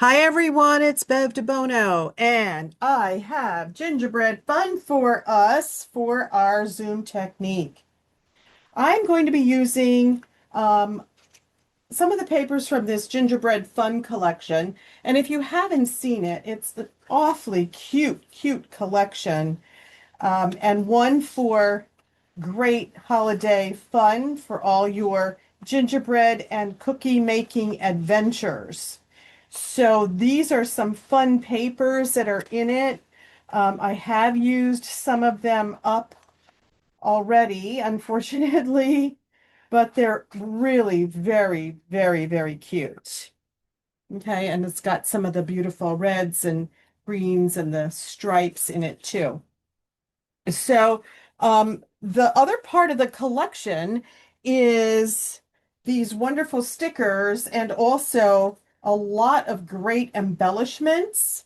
Hi everyone, it's Bev DeBono, and I have gingerbread fun for us for our Zoom technique. I'm going to be using um, some of the papers from this gingerbread fun collection, and if you haven't seen it, it's an awfully cute collection, and one for great holiday fun for all your gingerbread and cookie making adventures. So these are some fun papers that are in it. I have used some of them up already, unfortunately, but they're really very cute. Okay, and it's got some of the beautiful reds and greens and the stripes in it too. So, the other part of the collection is these wonderful stickers and also a lot of great embellishments.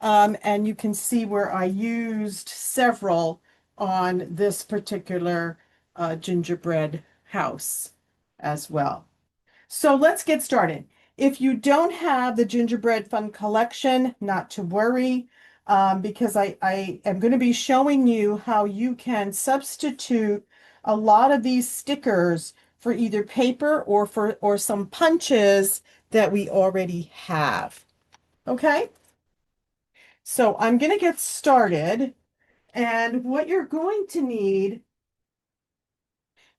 And you can see where I used several on this particular gingerbread house as well. So let's get started. If you don't have the Gingerbread Fun collection, not to worry, because I am going to be showing you how you can substitute a lot of these stickers for either paper or some punches that we already have. Okay, so I'm going to get started, and what you're going to need,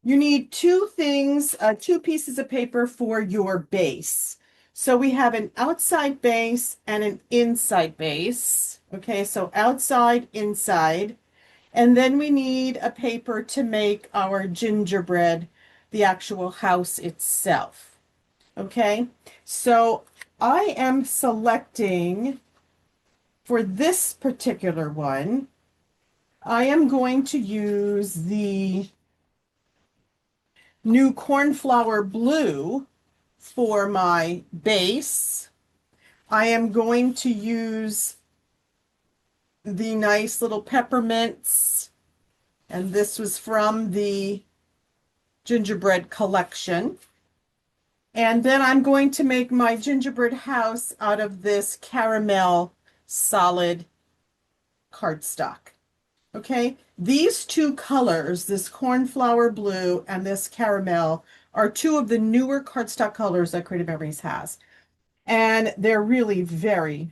you need two things, two pieces of paper for your base. So we have an outside base and an inside base. Okay, so outside, inside. And then we need a paper to make our gingerbread, the actual house itself. Okay, so I am selecting for this particular one, I am going to use the new cornflower blue for my base. I am going to use the nice little peppermints, and this was from the gingerbread collection. And then I'm going to make my gingerbread house out of this caramel solid cardstock. Okay, these two colors, this cornflower blue and this caramel, are two of the newer cardstock colors that Creative Memories has. And they're really very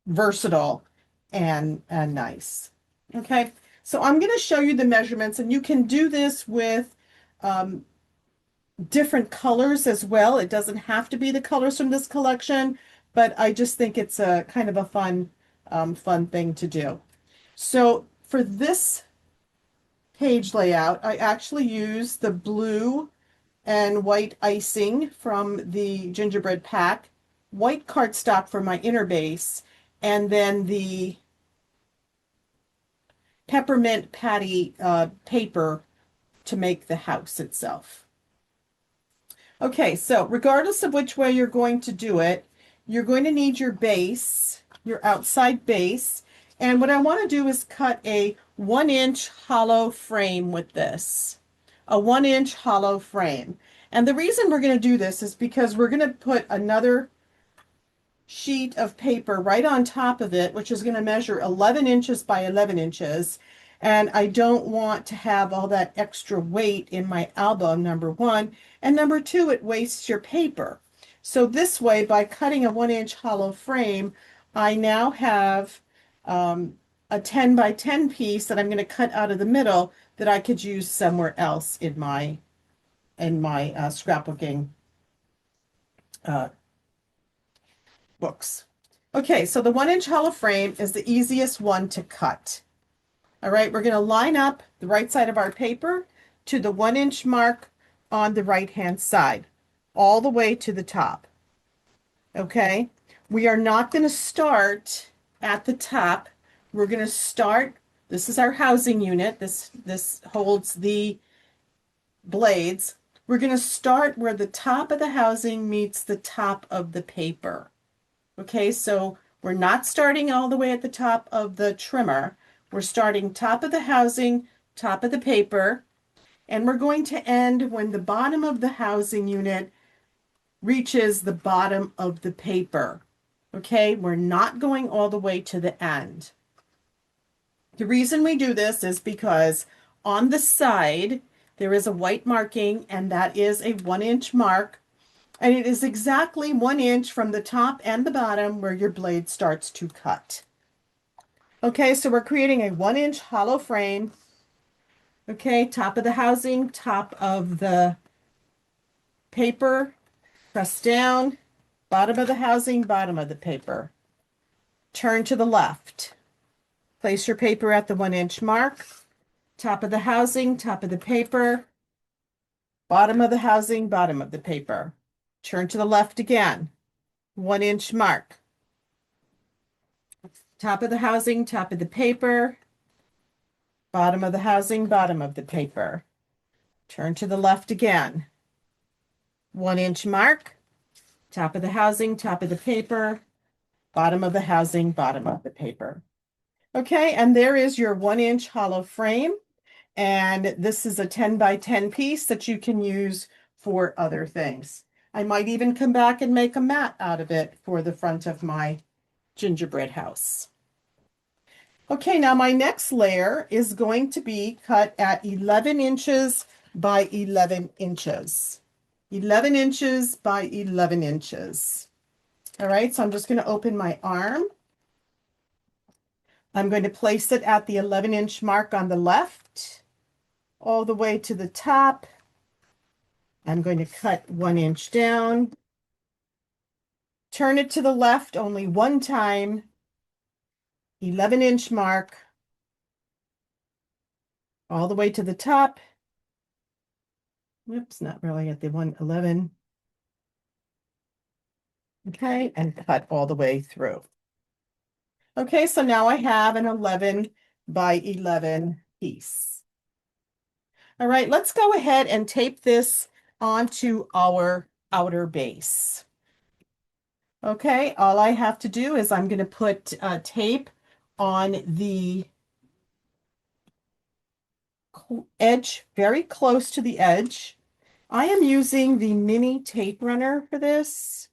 versatile and nice. Okay, so I'm going to show you the measurements, and you can do this with um, different colors as well. It doesn't have to be the colors from this collection, but I just think it's a kind of a fun thing to do. So for this page layout, I actually use the blue and white icing from the gingerbread pack, white cardstock for my inner base, and then the peppermint patty paper to make the house itself. Okay, so regardless of which way you're going to do it, you're going to need your base, your outside base. And what I want to do is cut a 1-inch hollow frame with this, a 1-inch hollow frame. And the reason we're going to do this is because we're going to put another sheet of paper right on top of it, which is going to measure 11 inches by 11 inches. And I don't want to have all that extra weight in my album, number one. And number two, it wastes your paper. So this way, by cutting a 1-inch hollow frame, I now have a 10 by 10 piece that I'm going to cut out of the middle that I could use somewhere else in my scrapbooking uh, books. Okay, so the 1-inch hollow frame is the easiest one to cut. All right, we're going to line up the right side of our paper to the 1-inch mark on the right-hand side, all the way to the top. Okay, we are not going to start at the top. We're going to start, this is our housing unit. This holds the blades. We're going to start where the top of the housing meets the top of the paper. Okay, so we're not starting all the way at the top of the trimmer. We're starting top of the housing, top of the paper, and we're going to end when the bottom of the housing unit reaches the bottom of the paper. Okay, we're not going all the way to the end. The reason we do this is because on the side there is a white marking, and that is a 1-inch mark, and it is exactly 1 inch from the top and the bottom where your blade starts to cut. Okay, so we're creating a 1-inch hollow frame. Okay, top of the housing, top of the paper, press down, bottom of the housing, bottom of the paper. Turn to the left. Place your paper at the 1-inch mark, top of the housing, top of the paper, bottom of the housing, bottom of the paper. Turn to the left again, 1-inch mark, top of the housing, top of the paper, bottom of the housing, bottom of the paper. Turn to the left again, 1-inch mark, top of the housing, top of the paper, bottom of the housing, bottom of the paper. Okay, and there is your 1-inch hollow frame. And this is a 10 by 10 piece that you can use for other things. I might even come back and make a mat out of it for the front of my gingerbread house. Okay, now my next layer is going to be cut at 11 inches by 11 inches. 11 inches by 11 inches. All right, so I'm just going to open my arm. I'm going to place it at the 11-inch mark on the left, all the way to the top. I'm going to cut 1 inch down. Turn it to the left only one time, 11-inch mark, all the way to the top. Whoops, not really at the 111. Okay, and cut all the way through. Okay, so now I have an 11 by 11 piece. All right, let's go ahead and tape this onto our outer base. Okay, all I have to do is I'm going to put tape on the edge, very close to the edge. I am using the mini tape runner for this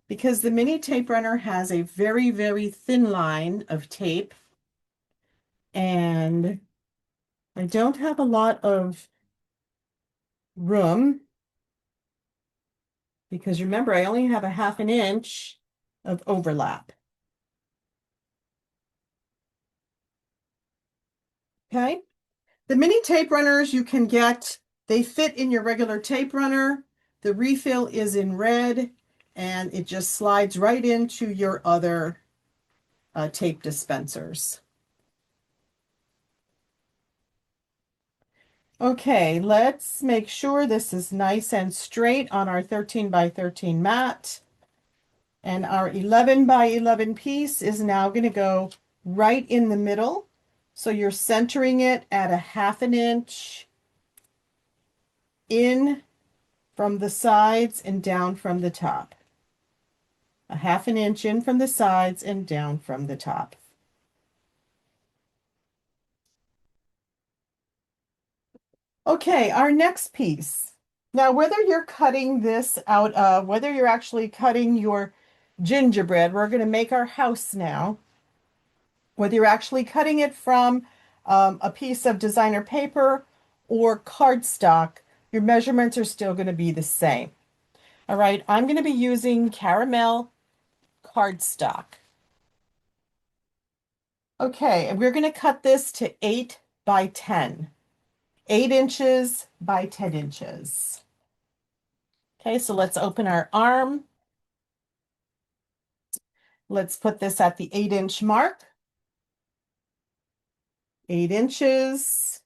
because the mini tape runner has a very, very thin line of tape, and I don't have a lot of room because remember, I only have a 1/2 inch of overlap. Okay, the mini tape runners you can get, they fit in your regular tape runner. The refill is in red, and it just slides right into your other tape dispensers. Okay, let's make sure this is nice and straight on our 13 by 13 mat. And our 11 by 11 piece is now going to go right in the middle. So you're centering it at a 1/2 inch in from the sides and down from the top. A 1/2 inch in from the sides and down from the top. Okay, our next piece. Now, whether you're cutting this out of, whether you're actually cutting your gingerbread, we're going to make our house now. Whether you're actually cutting it from a piece of designer paper or cardstock, your measurements are still going to be the same. All right, I'm going to be using caramel cardstock. Okay, and we're going to cut this to 8 by 10. 8 inches by 10 inches. Okay, so let's open our arm. Let's put this at the 8-inch mark. 8 inches.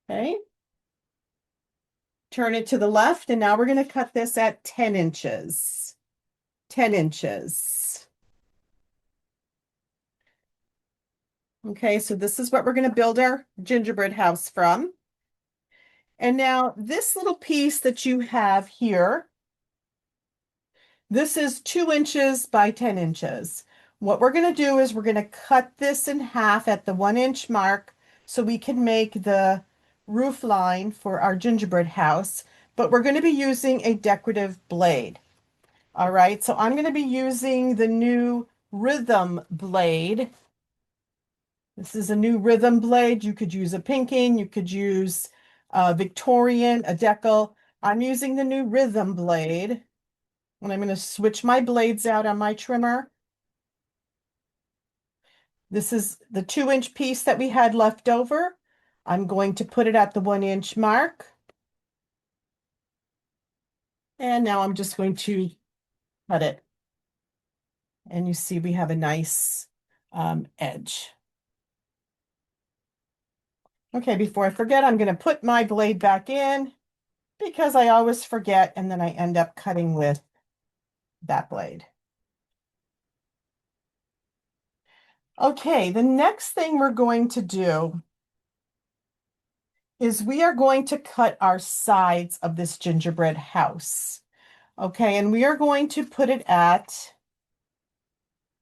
Okay. Turn it to the left, and now we're going to cut this at 10 inches. 10 inches. Okay, so this is what we're going to build our gingerbread house from. And now this little piece that you have here, this is 2 inches by 10 inches. What we're going to do is we're going to cut this in half at the 1-inch mark so we can make the roof line for our gingerbread house, but we're going to be using a decorative blade. All right, so I'm going to be using the new Rhythm blade. This is a new Rhythm blade. You could use a pinking, you could use a Victorian, a decal. I'm using the new Rhythm blade, and I'm going to switch my blades out on my trimmer. This is the 2-inch piece that we had left over. I'm going to put it at the 1-inch mark. And now I'm just going to cut it. And you see we have a nice edge. Okay, before I forget, I'm going to put my blade back in because I always forget and then I end up cutting with that blade. Okay, the next thing we're going to do is we are going to cut our sides of this gingerbread house. Okay, and we are going to put it at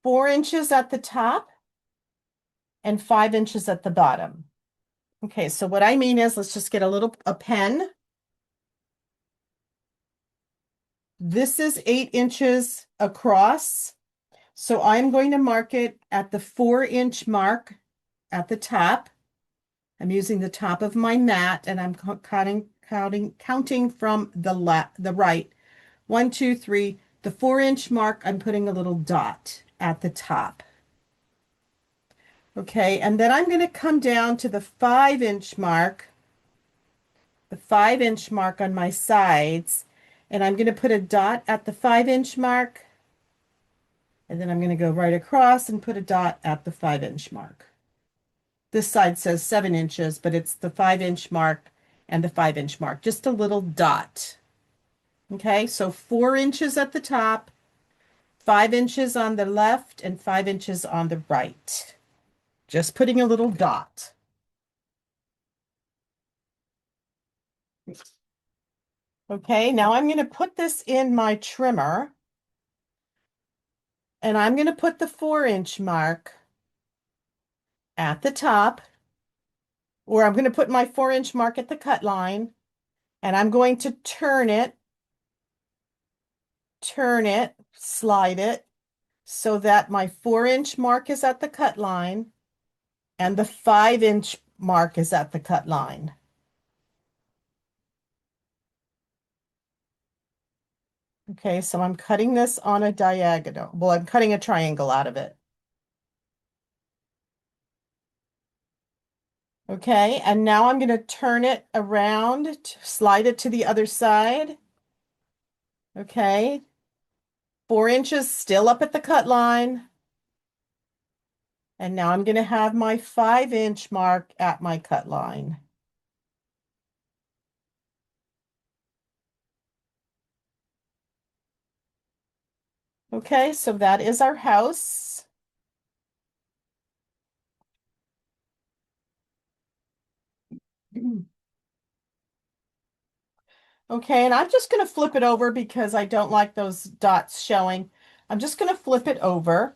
4 inches at the top and 5 inches at the bottom. Okay, so what I mean is let's just get a pen. This is 8 inches across. So I'm going to mark it at the 4-inch mark at the top. I'm using the top of my mat and I'm counting from the right. 1, 2, 3. The 4-inch mark, I'm putting a little dot at the top. Okay, and then I'm going to come down to the 5-inch mark, the 5-inch mark on my sides, and I'm going to put a dot at the 5-inch mark, and then I'm going to go right across and put a dot at the 5-inch mark. This side says 7 inches, but it's the 5-inch mark and the 5-inch mark, just a little dot. Okay, so 4 inches at the top, 5 inches on the left, and 5 inches on the right. Just putting a little dot. Okay, now I'm going to put this in my trimmer, and I'm going to put the 4-inch mark at the top, or I'm going to put my 4-inch mark at the cut line, and I'm going to turn it, slide it, so that my 4-inch mark is at the cut line, and the 5-inch mark is at the cut line. Okay, so I'm cutting this on a diagonal. Well, I'm cutting a triangle out of it. Okay, and now I'm going to turn it around, slide it to the other side. Okay, 4 inches still up at the cut line. And now I'm going to have my 5-inch mark at my cut line. Okay, so that is our house. Okay, and I'm just going to flip it over because I don't like those dots showing. I'm just going to flip it over.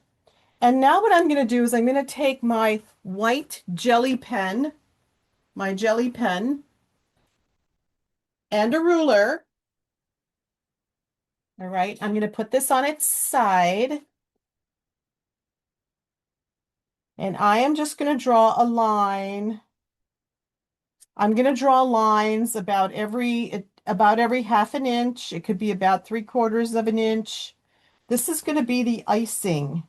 And now what I'm going to do is I'm going to take my white jelly pen, and a ruler. All right, I'm going to put this on its side. And I am just going to draw a line. I'm going to draw lines about every half an inch. It could be about 3/4 of an inch. This is going to be the icing.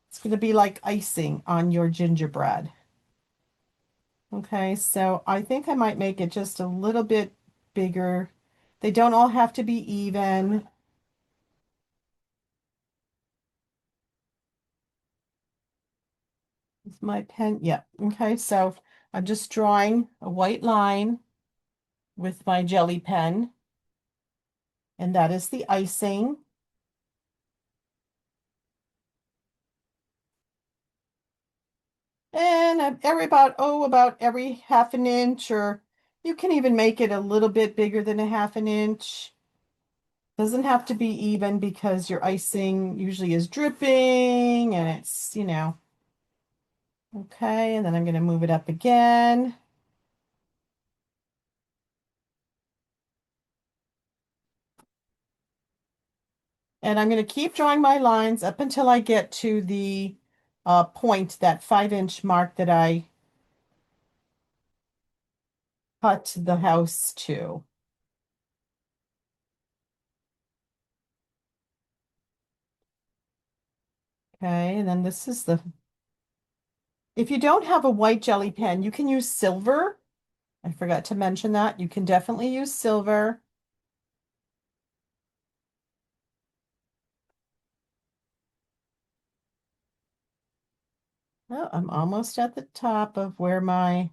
It's going to be like icing on your gingerbread. Okay, so I think I might make it just a little bit bigger. They don't all have to be even. Is my pen? Yeah. Okay, so I'm just drawing a white line with my jelly pen, and that is the icing. And about every half an inch, or you can even make it a little bit bigger than a half an inch. Doesn't have to be even because your icing usually is dripping and it's, okay, and then I'm going to move it up again. And I'm going to keep drawing my lines up until I get to the point, that 5-inch mark that I cut the house to. Okay, and then this is the, if you don't have a white jelly pen, you can use silver. I forgot to mention that. You can definitely use silver. Oh, I'm almost at the top of where my,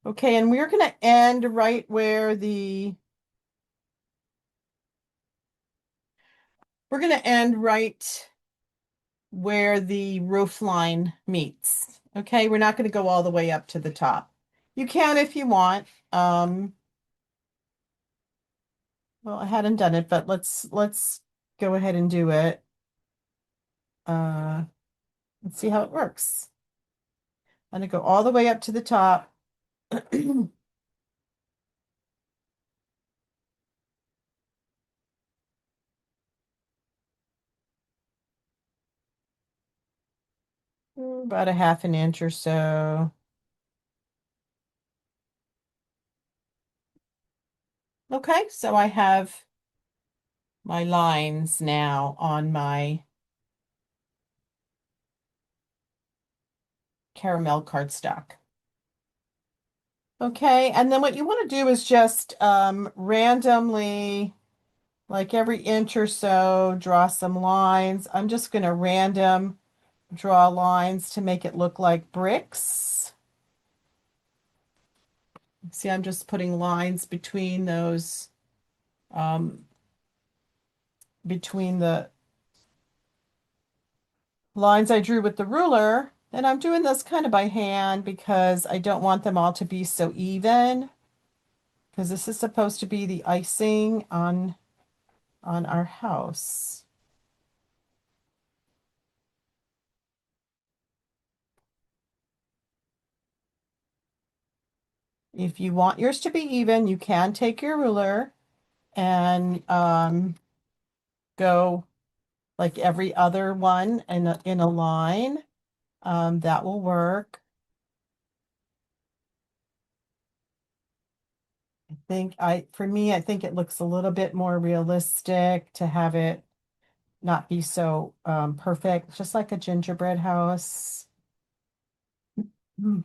okay, and we're going to end right where the, we're going to end right where the roof line meets. Okay, we're not going to go all the way up to the top. You can if you want. Well, I hadn't done it, but let's go ahead and do it. Uh, let's see how it works. I'm gonna go all the way up to the top. About a half an inch or so. Okay, so I have my lines now on my caramel cardstock. Okay, and then what you want to do is just randomly, like every inch or so, draw some lines. I'm just going to random draw lines to make it look like bricks. See, I'm just putting lines between those, um, between the lines I drew with the ruler. And I'm doing this kind of by hand because I don't want them all to be so even, because this is supposed to be the icing on our house. If you want yours to be even, you can take your ruler and go like every other one in a line. That will work. For me, I think it looks a little bit more realistic to have it not be so perfect, just like a gingerbread house. Mm.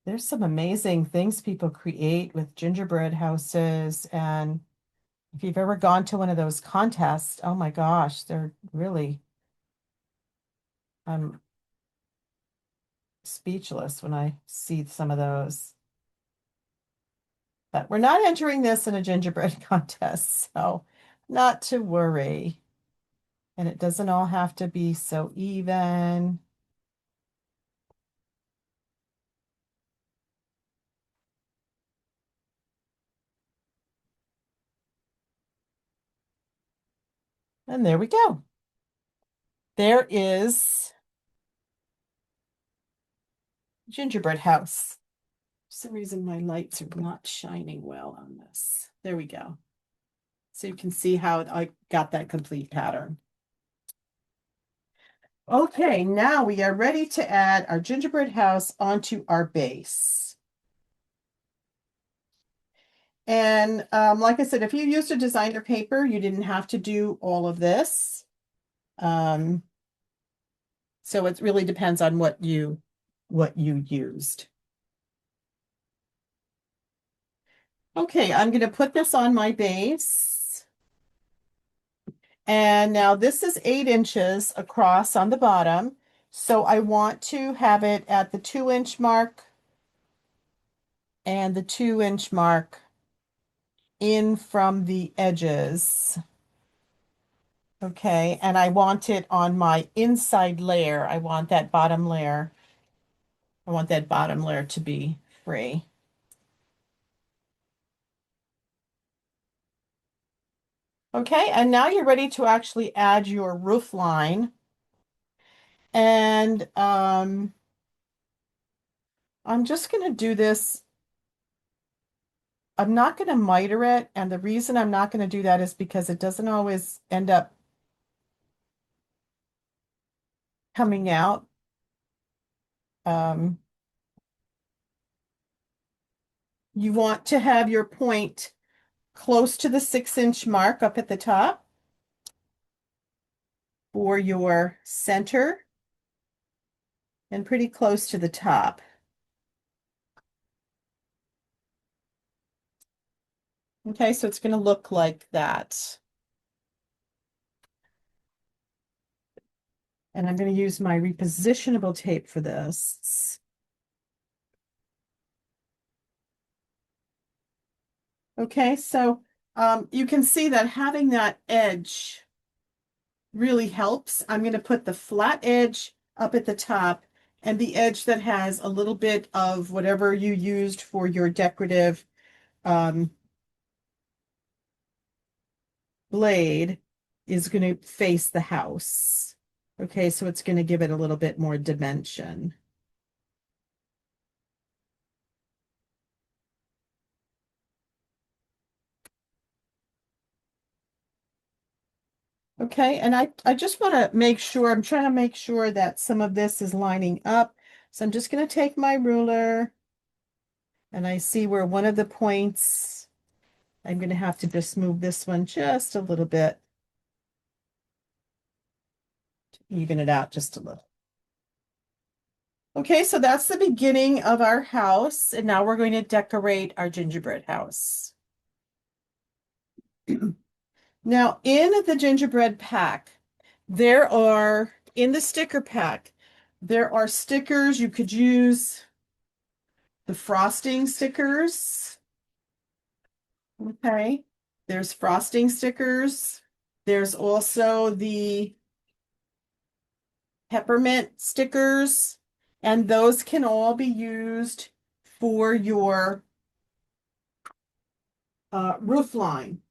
There's some amazing things people create with gingerbread houses. And if you've ever gone to one of those contests, oh my gosh, they're really, I'm speechless when I see some of those. But we're not entering this in a gingerbread contest, so not to worry. And it doesn't all have to be so even. And there we go. There is gingerbread house. For some reason, my lights are not shining well on this. There we go. So you can see how I got that complete pattern. Okay, now we are ready to add our gingerbread house onto our base. And like I said, if you used a designer paper, you didn't have to do all of this. Um, so it really depends on what you used. Okay, I'm going to put this on my base. And now this is 8 inches across on the bottom. So I want to have it at the 2-inch mark and the 2-inch mark in from the edges. Okay, and I want it on my inside layer. I want that bottom layer. I want that bottom layer to be free. Okay, and now you're ready to actually add your roof line. And I'm just going to do this I'm not going to miter it. And the reason I'm not going to do that is because it doesn't always end up coming out. Um, you want to have your point close to the 6-inch mark up at the top for your center and pretty close to the top. Okay, so it's going to look like that. And I'm going to use my repositionable tape for this. Okay, so you can see that having that edge really helps. I'm going to put the flat edge up at the top and the edge that has a little bit of whatever you used for your decorative um, blade is going to face the house. Okay, so it's going to give it a little bit more dimension. Okay, and I just want to make sure, I'm trying to make sure that some of this is lining up. So I'm just going to take my ruler and I see where one of the points, I'm going to have to just move this one just a little bit to even it out just a little. Okay, so that's the beginning of our house, and now we're going to decorate our gingerbread house. Now, in the gingerbread pack, in the sticker pack, there are stickers. You could use the frosting stickers. Okay. There's frosting stickers. There's also the peppermint stickers, and those can all be used for your roof line.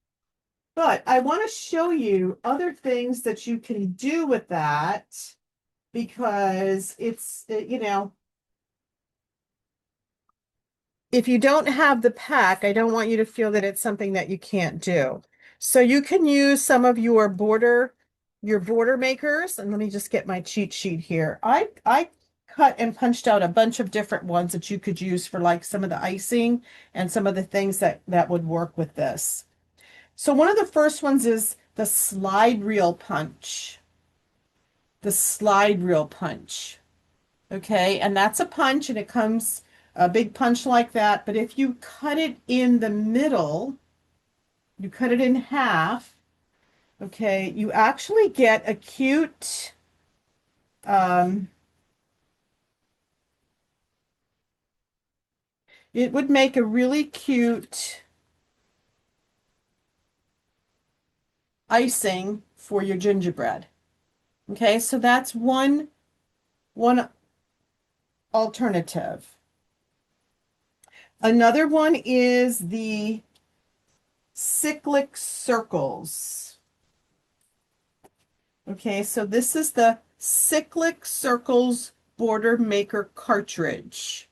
But I want to show you other things that you can do with that because it's, if you don't have the pack, I don't want you to feel that it's something that you can't do. So you can use some of your border makers, and let me just get my cheat sheet here. I cut and punched out a bunch of different ones that you could use for like some of the icing and some of the things that would work with this. So one of the first ones is the slide reel punch. The slide reel punch. Okay, and that's a punch and it comes a big punch like that. But if you cut it in the middle, you cut it in half, okay, you actually get a cute, um, it would make a really cute icing for your gingerbread. Okay, so that's one alternative. Another one is the cyclic circles. Okay, so this is the Cyclic Circles Border Maker cartridge.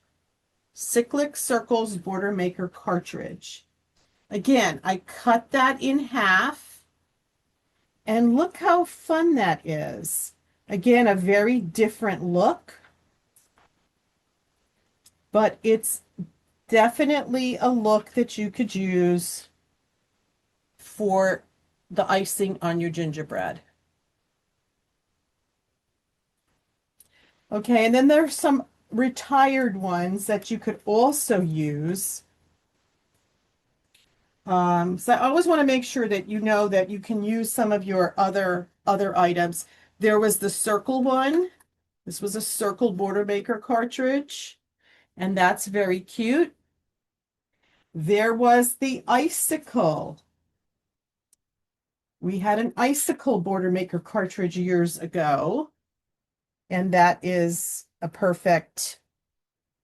Cyclic Circles Border Maker cartridge. Again, I cut that in half and look how fun that is. Again, a very different look, but it's definitely a look that you could use for the icing on your gingerbread. Okay, and then there's some retired ones that you could also use. So I always want to make sure that you know that you can use some of your other items. There was the circle one. This was a circle border maker cartridge, and that's very cute. There was the icicle. We had an icicle border maker cartridge years ago, and that is a perfect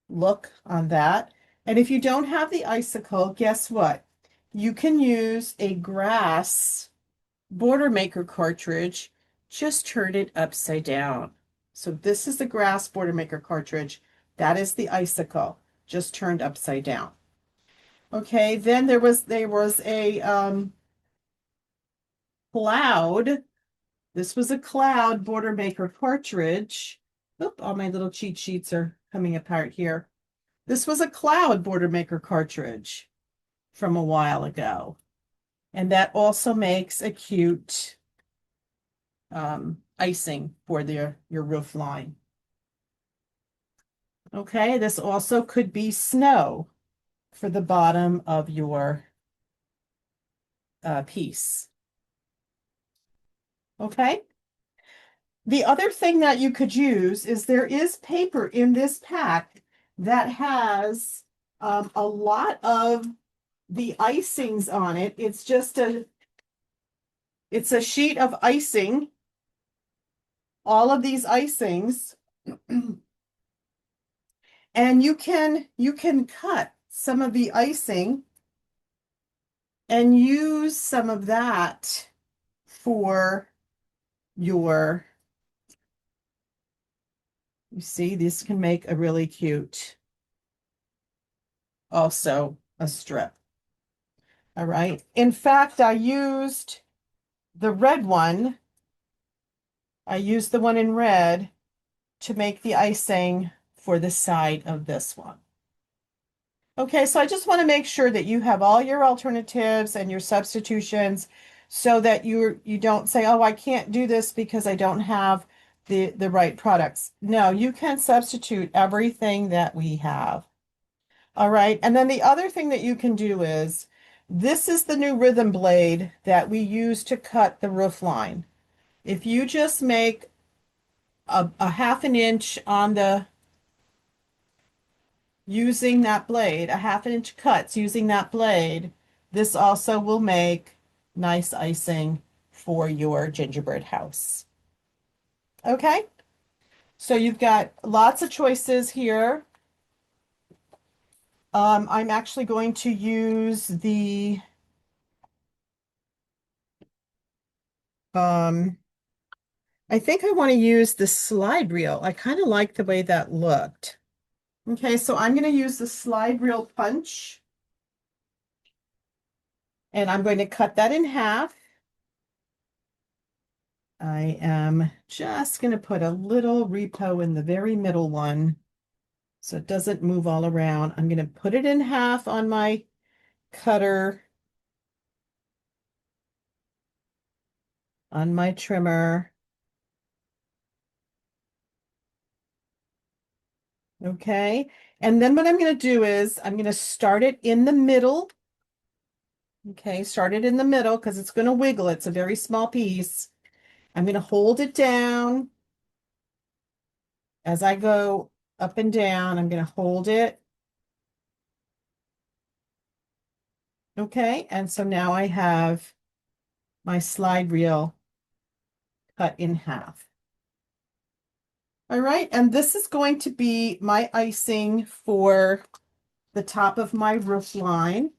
look on that. And if you don't have the icicle, guess what? You can use a grass border maker cartridge, just turn it upside down. So this is the grass border maker cartridge. That is the icicle, just turned upside down. Okay, then there was a cloud. This was a cloud border maker cartridge. Oop, all my little cheat sheets are coming apart here. This was a cloud border maker cartridge from a while ago. And that also makes a cute icing for your roof line. Okay, this also could be snow for the bottom of your piece. Okay. The other thing that you could use is there is paper in this pack that has a lot of the icings on it. It's a sheet of icing, all of these icings, and you can cut some of the icing and use some of that for your, you see, this can make a really cute, also a strip. All right. In fact, I used the red one. I used the one in red to make the icing for the side of this one. Okay, so I just want to make sure that you have all your alternatives and your substitutions so that you don't say, oh, I can't do this because I don't have the right products. No, you can substitute everything that we have. All right, and then the other thing that you can do is this is the new rhythm blade that we use to cut the roof line. If you just make a half an inch on the using that blade, a half an inch cuts using that blade, this also will make nice icing for your gingerbread house. Okay, so you've got lots of choices here. I'm actually going to use the I think I want to use the slide reel. I kind of like the way that looked. Okay, so I'm going to use the slide reel punch and I'm going to cut that in half. I am just going to put a little repo in the very middle one so it doesn't move all around. I'm going to put it in half on my cutter, on my trimmer. Okay, and then what I'm going to do is I'm going to start it in the middle. Okay, start it in the middle because it's going to wiggle. It's a very small piece. I'm going to hold it down as I go up and down. I'm going to hold it. Okay, and so now I have my slide reel cut in half. All right, and this is going to be my icing for the top of my roof line.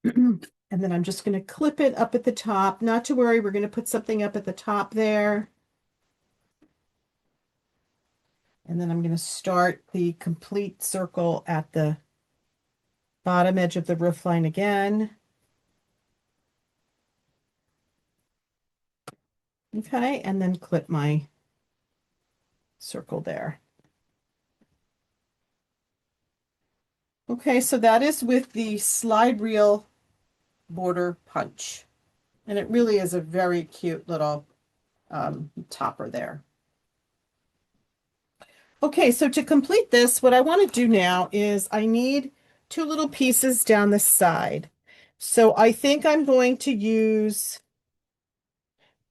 And then I'm just going to clip it up at the top. Not to worry, we're going to put something up at the top there. And then I'm going to start the complete circle at the bottom edge of the roof line again. Okay, and then clip my circle there. Okay, so that is with the slide reel border punch. And it really is a very cute little topper there. Okay, so to complete this, what I want to do now is I need two little pieces down the side. So I think I'm going to use,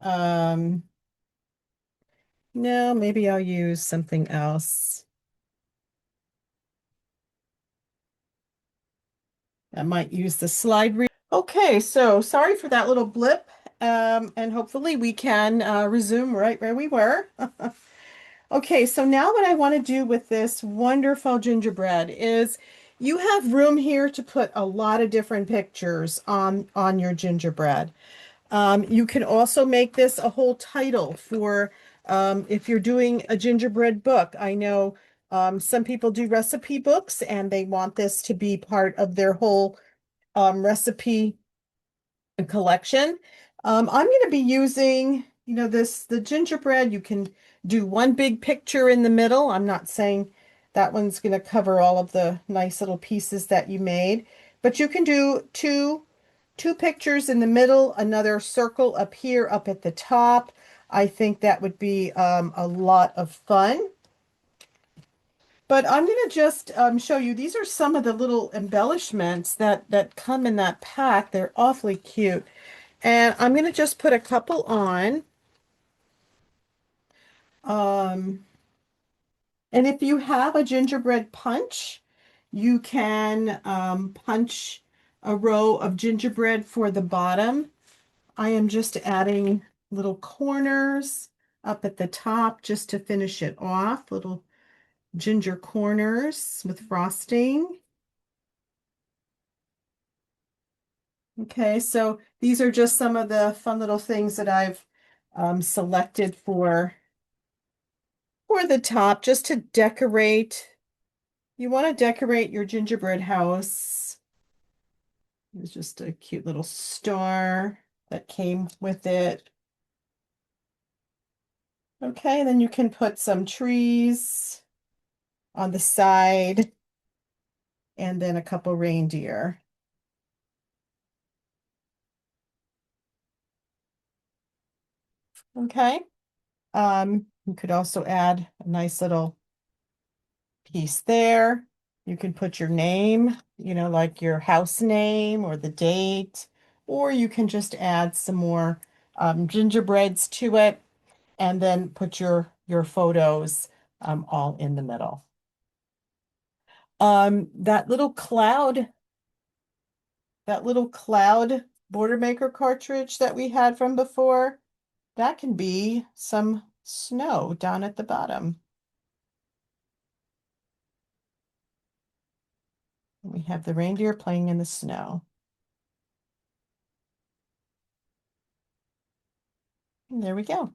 no, maybe I'll use something else. I might use the slide reel. Okay, so sorry for that little blip. And hopefully we can resume right where we were. Okay, so now what I want to do with this wonderful gingerbread is You have room here to put a lot of different pictures on your gingerbread. You can also make this a whole title for if you're doing a gingerbread book. I know some people do recipe books and they want this to be part of their whole recipe collection. I'm going to be using, the gingerbread. You can do one big picture in the middle. I'm not saying that one's going to cover all of the nice little pieces that you made, but you can do two pictures in the middle, another circle up here, up at the top. I think that would be a lot of fun. But I'm going to just show you, these are some of the little embellishments that come in that pack. They're awfully cute. And I'm going to just put a couple on. Um, and if you have a gingerbread punch, you can punch a row of gingerbread for the bottom. I am just adding little corners up at the top just to finish it off, little ginger corners with frosting. Okay, so these are just some of the fun little things that I've selected for the top, just to decorate. You want to decorate your gingerbread house. There's just a cute little star that came with it. Okay, then you can put some trees on the side and then a couple reindeer. Okay. You could also add a nice little piece there. You can put your name, like your house name or the date, or you can just add some more gingerbreads to it and then put your photos all in the middle. That little cloud border maker cartridge that we had from before, that can be some snow down at the bottom. We have the reindeer playing in the snow. And there we go.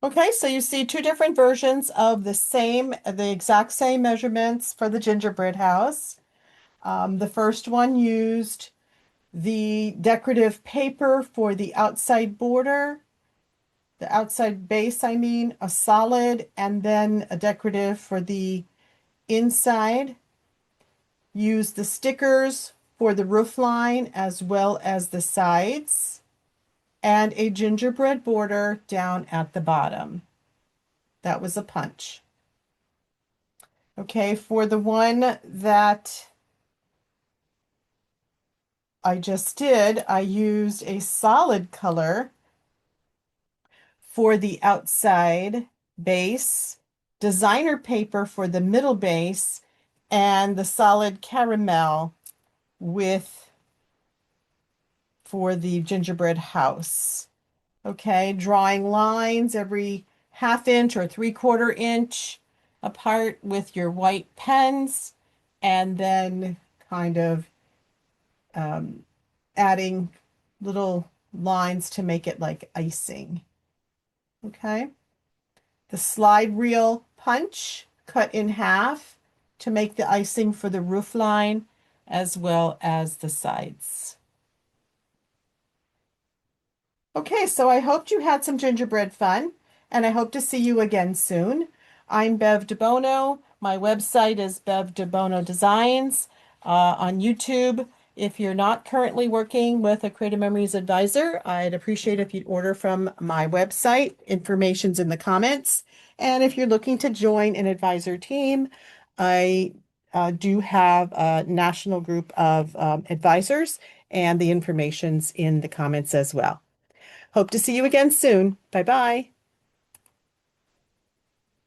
Okay, so you see two different versions of the exact same measurements for the gingerbread house. The first one used the decorative paper for the outside border, the outside base, I mean, a solid, and then a decorative for the inside. Use the stickers for the roof line as well as the sides, and a gingerbread border down at the bottom. That was a punch. Okay, for the one that I just did, I used a solid color for the outside base, designer paper for the middle base, and the solid caramel with for the gingerbread house. Okay, drawing lines every half inch or 3/4 inch apart with your white pens, and then kind of adding little lines to make it like icing. Okay. The slide reel punch cut in half to make the icing for the roof line as well as the sides. Okay, so I hoped you had some gingerbread fun, and I hope to see you again soon. I'm Bev DeBono. My website is Bev DeBono Designs on YouTube. If you're not currently working with a Creative Memories advisor, I'd appreciate if you'd order from my website. Information's in the comments. And if you're looking to join an advisor team, I do have a national group of advisors, and the information's in the comments as well. Hope to see you again soon. Bye bye.